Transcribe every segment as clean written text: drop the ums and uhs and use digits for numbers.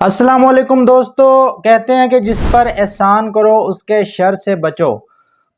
अस्सलाम वालेकुम दोस्तों। कहते हैं कि जिस पर एहसान करो उसके शर से बचो।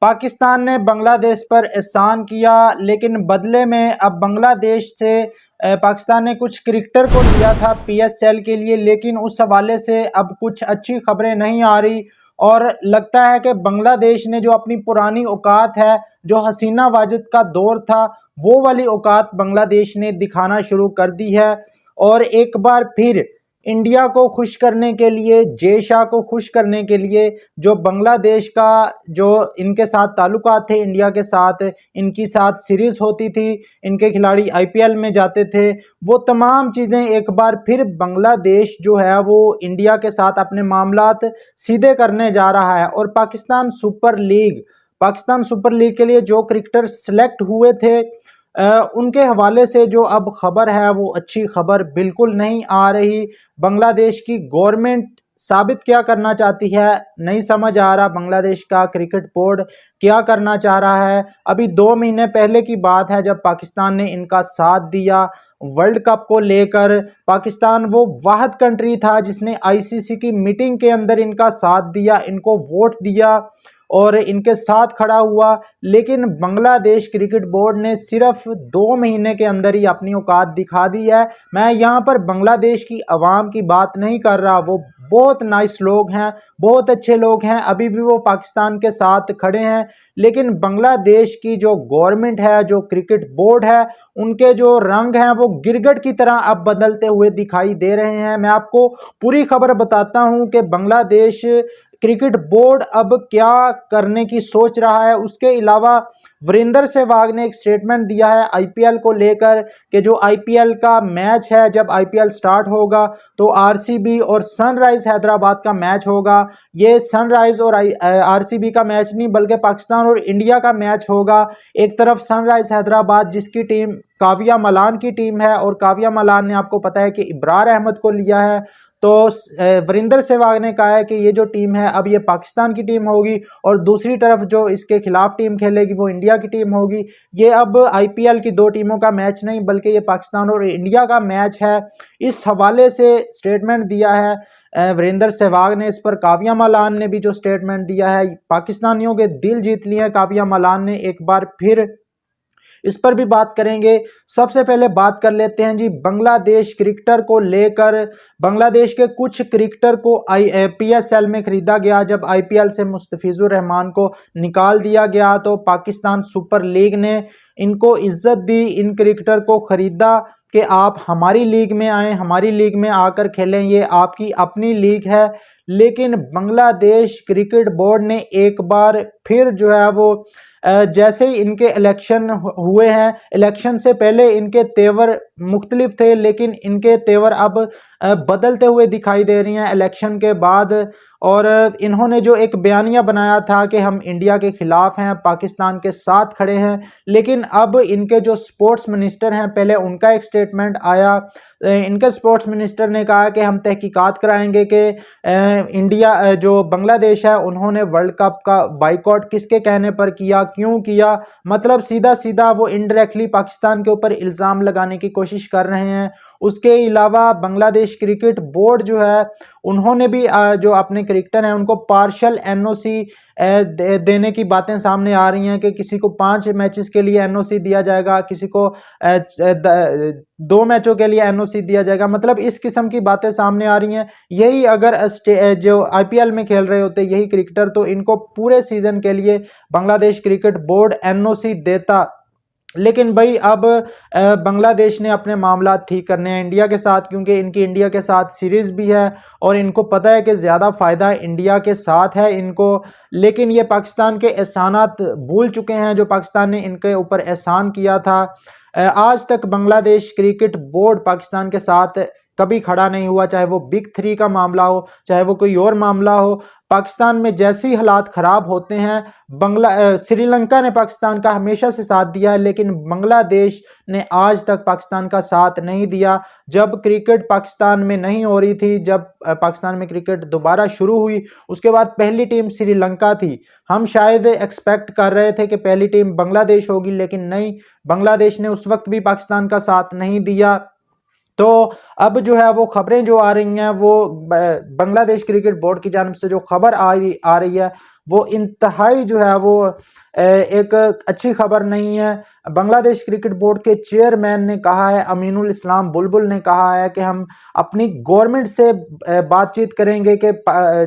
पाकिस्तान ने बांग्लादेश पर एहसान किया, लेकिन बदले में अब बांग्लादेश से पाकिस्तान ने कुछ क्रिकेटर को लिया था पीएसएल के लिए, लेकिन उस हवाले से अब कुछ अच्छी खबरें नहीं आ रही। और लगता है कि बांग्लादेश ने जो अपनी पुरानी औकात है, जो हसीना वाजिद का दौर था, वो वाली औकात बांग्लादेश ने दिखाना शुरू कर दी है। और एक बार फिर इंडिया को खुश करने के लिए, जय शाह को खुश करने के लिए, जो बांग्लादेश का जो इनके साथ ताल्लुकात थे इंडिया के साथ, इनकी साथ सीरीज होती थी, इनके खिलाड़ी आईपीएल में जाते थे, वो तमाम चीज़ें एक बार फिर बांग्लादेश जो है वो इंडिया के साथ अपने मामलात सीधे करने जा रहा है। और पाकिस्तान सुपर लीग के लिए जो क्रिकेटर सेलेक्ट हुए थे, उनके हवाले से जो अब खबर है वो अच्छी खबर बिल्कुल नहीं आ रही। बांग्लादेश की गवर्नमेंट साबित क्या करना चाहती है, नहीं समझ आ रहा। बांग्लादेश का क्रिकेट बोर्ड क्या करना चाह रहा है। अभी 2 महीने पहले की बात है जब पाकिस्तान ने इनका साथ दिया वर्ल्ड कप को लेकर। पाकिस्तान वो वाहिद कंट्री था जिसने आईसीसी की मीटिंग के अंदर इनका साथ दिया, इनको वोट दिया और इनके साथ खड़ा हुआ। लेकिन बांग्लादेश क्रिकेट बोर्ड ने सिर्फ 2 महीने के अंदर ही अपनी औकात दिखा दी है। मैं यहाँ पर बांग्लादेश की आवाम की बात नहीं कर रहा, वो बहुत नाइस लोग हैं, बहुत अच्छे लोग हैं, अभी भी वो पाकिस्तान के साथ खड़े हैं। लेकिन बांग्लादेश की जो गवर्नमेंट है, जो क्रिकेट बोर्ड है, उनके जो रंग हैं वो गिरगिट की तरह अब बदलते हुए दिखाई दे रहे हैं। मैं आपको पूरी खबर बताता हूं कि बांग्लादेश क्रिकेट बोर्ड अब क्या करने की सोच रहा है। उसके अलावा वीरेंद्र सहवाग ने एक स्टेटमेंट दिया है आईपीएल को लेकर कि जो आईपीएल का मैच है, जब आईपीएल स्टार्ट होगा तो आरसीबी और सनराइज हैदराबाद का मैच होगा। ये सनराइज और आरसीबी का मैच नहीं बल्कि पाकिस्तान और इंडिया का मैच होगा। एक तरफ सनराइज हैदराबाद जिसकी टीम काविया मलान की टीम है, और काविया मलान ने आपको पता है कि इब्रार अहमद को लिया है। तो वीरेंद्र सहवाग ने कहा है कि ये जो टीम है अब ये पाकिस्तान की टीम होगी, और दूसरी तरफ जो इसके खिलाफ टीम खेलेगी वो इंडिया की टीम होगी। ये अब आईपीएल की 2 टीमों का मैच नहीं बल्कि ये पाकिस्तान और इंडिया का मैच है। इस हवाले से स्टेटमेंट दिया है वीरेंद्र सहवाग ने। इस पर काविया मलान ने भी जो स्टेटमेंट दिया है, पाकिस्तानियों के दिल जीत लिए हैं काविया मलान ने एक बार फिर। इस पर भी बात करेंगे। सबसे पहले बात कर लेते हैं जी बांग्लादेश क्रिकेटर को लेकर। बांग्लादेश के कुछ क्रिकेटर को पीएसएल में खरीदा गया। जब आईपीएल से मुस्तफिजुर रहमान को निकाल दिया गया तो पाकिस्तान सुपर लीग ने इनको इज्जत दी, इन क्रिकेटर को खरीदा कि आप हमारी लीग में आए, हमारी लीग में आकर खेलें, ये आपकी अपनी लीग है। लेकिन बांग्लादेश क्रिकेट बोर्ड ने एक बार फिर जो है वो जैसे ही इनके इलेक्शन हुए हैं, इलेक्शन से पहले इनके तेवर मुख्तलिफ थे, लेकिन इनके तेवर अब बदलते हुए दिखाई दे रही हैं इलेक्शन के बाद। और इन्होंने जो एक बयानिया बनाया था कि हम इंडिया के खिलाफ हैं, पाकिस्तान के साथ खड़े हैं, लेकिन अब इनके जो स्पोर्ट्स मिनिस्टर हैं, पहले उनका एक स्टेटमेंट आया। इनके स्पोर्ट्स मिनिस्टर ने कहा कि हम तहकीकात कराएंगे कि इंडिया जो बांग्लादेश है उन्होंने वर्ल्ड कप का बाइकआउट किसके कहने पर किया, क्यों किया। मतलब सीधा सीधा वो इनडायरेक्टली पाकिस्तान के ऊपर इल्ज़ाम लगाने की कोशिश कर रहे हैं। उसके अलावा बांग्लादेश क्रिकेट बोर्ड जो है उन्होंने भी जो अपने क्रिकेटर हैं उनको पार्शल एनओसी देने की बातें सामने आ रही हैं कि किसी को 5 मैचेस के लिए एनओसी दिया जाएगा, किसी को 2 मैचों के लिए एनओसी दिया जाएगा। मतलब इस किस्म की बातें सामने आ रही हैं। यही अगर जो आईपीएल में खेल रहे होते यही क्रिकेटर तो इनको पूरे सीजन के लिए बांग्लादेश क्रिकेट बोर्ड एनओसी देता। लेकिन भाई अब बांग्लादेश ने अपने मामला ठीक करने हैं इंडिया के साथ, क्योंकि इनकी इंडिया के साथ सीरीज भी है और इनको पता है कि ज़्यादा फ़ायदा इंडिया के साथ है इनको। लेकिन ये पाकिस्तान के एहसानात भूल चुके हैं जो पाकिस्तान ने इनके ऊपर एहसान किया था। आज तक बांग्लादेश क्रिकेट बोर्ड पाकिस्तान के साथ कभी खड़ा नहीं हुआ, चाहे वो बिग 3 का मामला हो, चाहे वो कोई और मामला हो। पाकिस्तान में जैसे ही हालात ख़राब होते हैं, श्रीलंका ने पाकिस्तान का हमेशा से साथ दिया है, लेकिन बांग्लादेश ने आज तक पाकिस्तान का साथ नहीं दिया। जब क्रिकेट पाकिस्तान में नहीं हो रही थी, जब पाकिस्तान में क्रिकेट दोबारा शुरू हुई, उसके बाद पहली टीम श्रीलंका थी। हम शायद एक्सपेक्ट कर रहे थे कि पहली टीम बांग्लादेश होगी, लेकिन नहीं, बांग्लादेश ने उस वक्त भी पाकिस्तान का साथ नहीं दिया। तो अब जो है वो खबरें जो आ रही हैं वो बांग्लादेश क्रिकेट बोर्ड की जानिब से जो खबर आ रही है वो इंतहाई जो है वो एक अच्छी खबर नहीं है। बांग्लादेश क्रिकेट बोर्ड के चेयरमैन ने कहा है, अमीनुल इस्लाम बुलबुल ने कहा है कि हम अपनी गवर्नमेंट से बातचीत करेंगे कि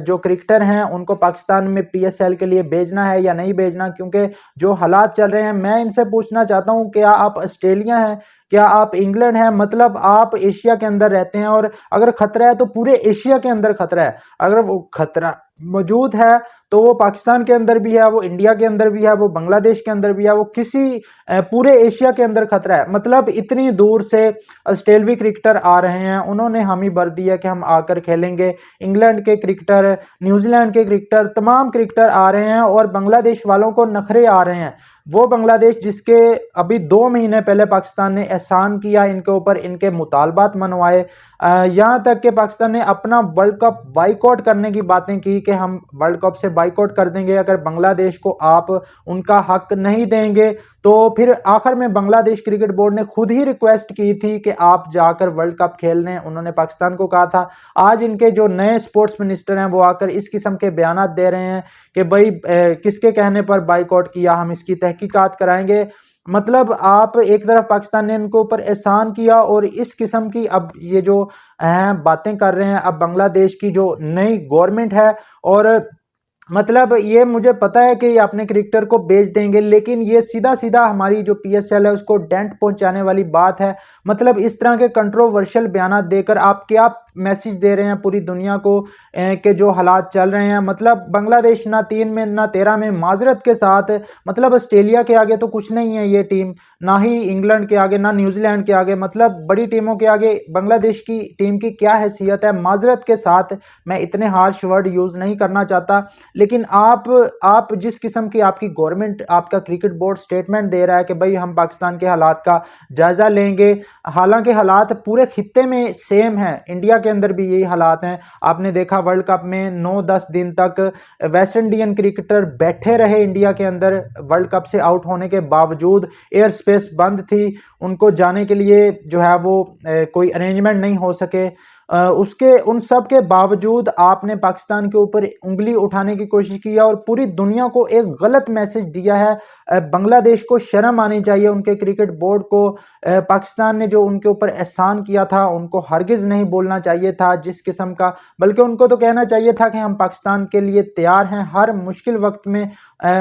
जो क्रिकेटर हैं उनको पाकिस्तान में पीएसएल के लिए भेजना है या नहीं भेजना, क्योंकि जो हालात चल रहे हैं। मैं इनसे पूछना चाहता हूं, क्या आप ऑस्ट्रेलिया हैं, क्या आप इंग्लैंड हैं? मतलब आप एशिया के अंदर रहते हैं और अगर खतरा है तो पूरे एशिया के अंदर खतरा है। अगर वो खतरा मौजूद है तो वो पाकिस्तान के अंदर भी है, वो इंडिया के अंदर भी है, वो बांग्लादेश के अंदर भी है, वो किसी पूरे एशिया के अंदर खतरा है। मतलब इतनी दूर से ऑस्ट्रेलवी क्रिकेटर आ रहे हैं, उन्होंने हामी भर दी है कि हम आकर खेलेंगे। इंग्लैंड के क्रिकेटर, न्यूजीलैंड के क्रिकेटर, तमाम क्रिकेटर आ रहे हैं और बांग्लादेश वालों को नखरे आ रहे हैं। वो बांग्लादेश जिसके अभी 2 महीने पहले पाकिस्तान ने एहसान किया इनके ऊपर, इनके मुतालबात मनवाए, यहाँ तक कि पाकिस्तान ने अपना वर्ल्ड कप बाइकआउट करने की बातें की कि हम वर्ल्ड कप से बाइकआउट कर देंगे अगर बांग्लादेश को आप उनका हक नहीं देंगे। तो फिर आखिर में बांग्लादेश क्रिकेट बोर्ड ने खुद ही रिक्वेस्ट की थी कि आप जाकर वर्ल्ड कप खेलने, उन्होंने पाकिस्तान को कहा था। आज इनके जो नए स्पोर्ट्स मिनिस्टर हैं वो आकर इस किस्म के बयान दे रहे हैं कि भाई किसके कहने पर बाइकआउट किया, हम इसकी तहकीकात कराएंगे। मतलब आप एक तरफ पाकिस्तान ने इनके ऊपर एहसान किया और इस किस्म की अब ये जो बातें कर रहे हैं। अब बांग्लादेश की जो नई गवर्नमेंट है और मतलब ये मुझे पता है कि ये अपने क्रिकेटर को बेच देंगे, लेकिन ये सीधा सीधा हमारी जो पीएसएल है उसको डेंट पहुंचाने वाली बात है। मतलब इस तरह के कंट्रोवर्शियल बयान देकर आप क्या मैसेज दे रहे हैं पूरी दुनिया को कि जो हालात चल रहे हैं। मतलब बांग्लादेश ना 3 में ना 13 में, माजरत के साथ, मतलब ऑस्ट्रेलिया के आगे तो कुछ नहीं है ये टीम, ना ही इंग्लैंड के आगे, ना न्यूजीलैंड के आगे, मतलब बड़ी टीमों के आगे बांग्लादेश की टीम की क्या हैसियत है। माजरत के साथ मैं इतने हार्श वर्ड यूज नहीं करना चाहता, लेकिन आप जिस किस्म की आपकी गवर्नमेंट, आपका क्रिकेट बोर्ड स्टेटमेंट दे रहा है कि भाई हम पाकिस्तान के हालात का जायजा लेंगे, हालांकि हालात पूरे खित्ते में सेम है, इंडिया के अंदर भी यही हालात हैं। आपने देखा वर्ल्ड कप में 9-10 दिन तक वेस्ट इंडियन क्रिकेटर बैठे रहे इंडिया के अंदर, वर्ल्ड कप से आउट होने के बावजूद एयर स्पेस बंद थी, उनको जाने के लिए जो है वो कोई अरेंजमेंट नहीं हो सके। उसके उन सब के बावजूद आपने पाकिस्तान के ऊपर उंगली उठाने की कोशिश की और पूरी दुनिया को एक गलत मैसेज दिया है। बांग्लादेश को शर्म आनी चाहिए, उनके क्रिकेट बोर्ड को। पाकिस्तान ने जो उनके ऊपर एहसान किया था उनको हरगिज नहीं बोलना चाहिए था जिस किस्म का, बल्कि उनको तो कहना चाहिए था कि हम पाकिस्तान के लिए तैयार हैं हर मुश्किल वक्त में।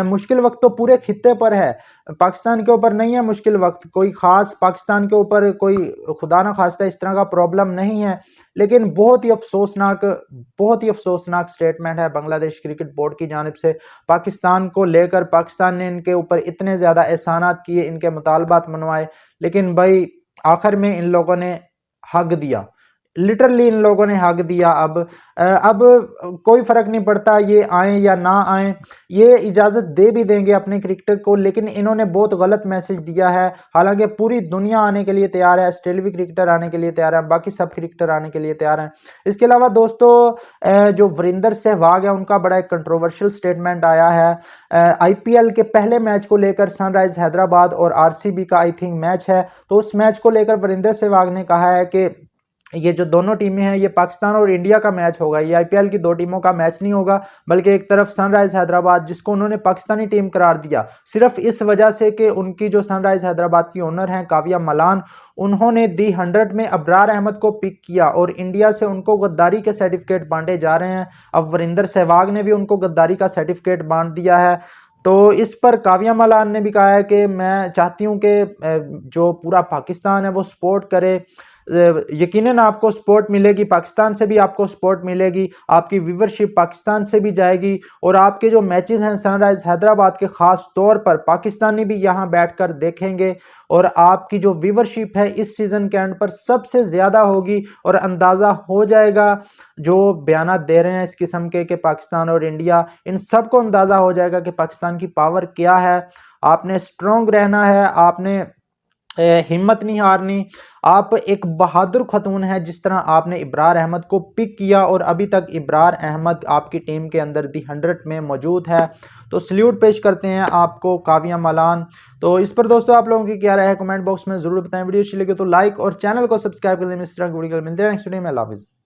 मुश्किल वक्त तो पूरे खित्ते पर है, पाकिस्तान के ऊपर नहीं है मुश्किल वक्त, कोई खास पाकिस्तान के ऊपर कोई खुदा ना खास्ता इस तरह का प्रॉब्लम नहीं है। लेकिन बहुत ही अफसोसनाक स्टेटमेंट है बांग्लादेश क्रिकेट बोर्ड की जानिब से पाकिस्तान को लेकर। पाकिस्तान ने इनके ऊपर इतने ज़्यादा एहसानात किए, इनके मुतालबात मनवाए, लेकिन भाई आखिर में इन लोगों ने हक दिया, लिटरली इन लोगों ने हक दिया। अब कोई फर्क नहीं पड़ता ये आए या ना आए, ये इजाज़त दे भी देंगे अपने क्रिकेटर को, लेकिन इन्होंने बहुत गलत मैसेज दिया है। हालांकि पूरी दुनिया आने के लिए तैयार है, ऑस्ट्रेलियाई क्रिकेटर आने के लिए तैयार है, बाकी सब क्रिकेटर आने के लिए तैयार हैं। इसके अलावा दोस्तों जो वीरेंद्र सहवाग है उनका बड़ा एक कंट्रोवर्शियल स्टेटमेंट आया है। आईपीएल के पहले मैच को लेकर, सनराइज हैदराबाद और आरसीबी का आई थिंक मैच है, तो उस मैच को लेकर वीरेंद्र सहवाग ने कहा है कि ये जो दोनों टीमें हैं ये पाकिस्तान और इंडिया का मैच होगा, ये आईपीएल की 2 टीमों का मैच नहीं होगा। बल्कि एक तरफ सनराइज हैदराबाद, जिसको उन्होंने पाकिस्तानी टीम करार दिया सिर्फ इस वजह से कि उनकी जो सनराइज हैदराबाद की ओनर हैं काव्या मलान, उन्होंने दी 100 में अबरार अहमद को पिक किया और इंडिया से उनको गद्दारी के सर्टिफिकेट बांटे जा रहे हैं। अब वीरेंद्र सहवाग ने भी उनको गद्दारी का सर्टिफिकेट बांट दिया है। तो इस पर काव्या मलान ने भी कहा है कि मैं चाहती हूं कि जो पूरा पाकिस्तान है वो सपोर्ट करे। यकीनन आपको सपोर्ट मिलेगी, पाकिस्तान से भी आपको सपोर्ट मिलेगी, आपकी व्यूवरशिप पाकिस्तान से भी जाएगी और आपके जो मैचेस हैं सनराइज हैदराबाद के खास तौर पर पाकिस्तानी भी यहां बैठकर देखेंगे और आपकी जो व्यूवरशिप है इस सीजन के एंड पर सबसे ज्यादा होगी। और अंदाजा हो जाएगा जो बयान दे रहे हैं इस किस्म के कि पाकिस्तान और इंडिया, इन सबको अंदाजा हो जाएगा कि पाकिस्तान की पावर क्या है। आपने स्ट्रॉन्ग रहना है, आपने हिम्मत नहीं हारनी। आप एक बहादुर खतून है, जिस तरह आपने इब्रार अहमद को पिक किया और अभी तक इब्रार अहमद आपकी टीम के अंदर दी 100 में मौजूद है। तो सल्यूट पेश करते हैं आपको काविया मलान। तो इस पर दोस्तों आप लोगों की क्या राय है कमेंट बॉक्स में जरूर बताएं। वीडियो अच्छी लगे तो लाइक और चैनल को सब्सक्राइब कर दें। इस तरह की वीडियो मिलते हैं नेक्स्ट वीडियो में। अल्लाह हाफिज़।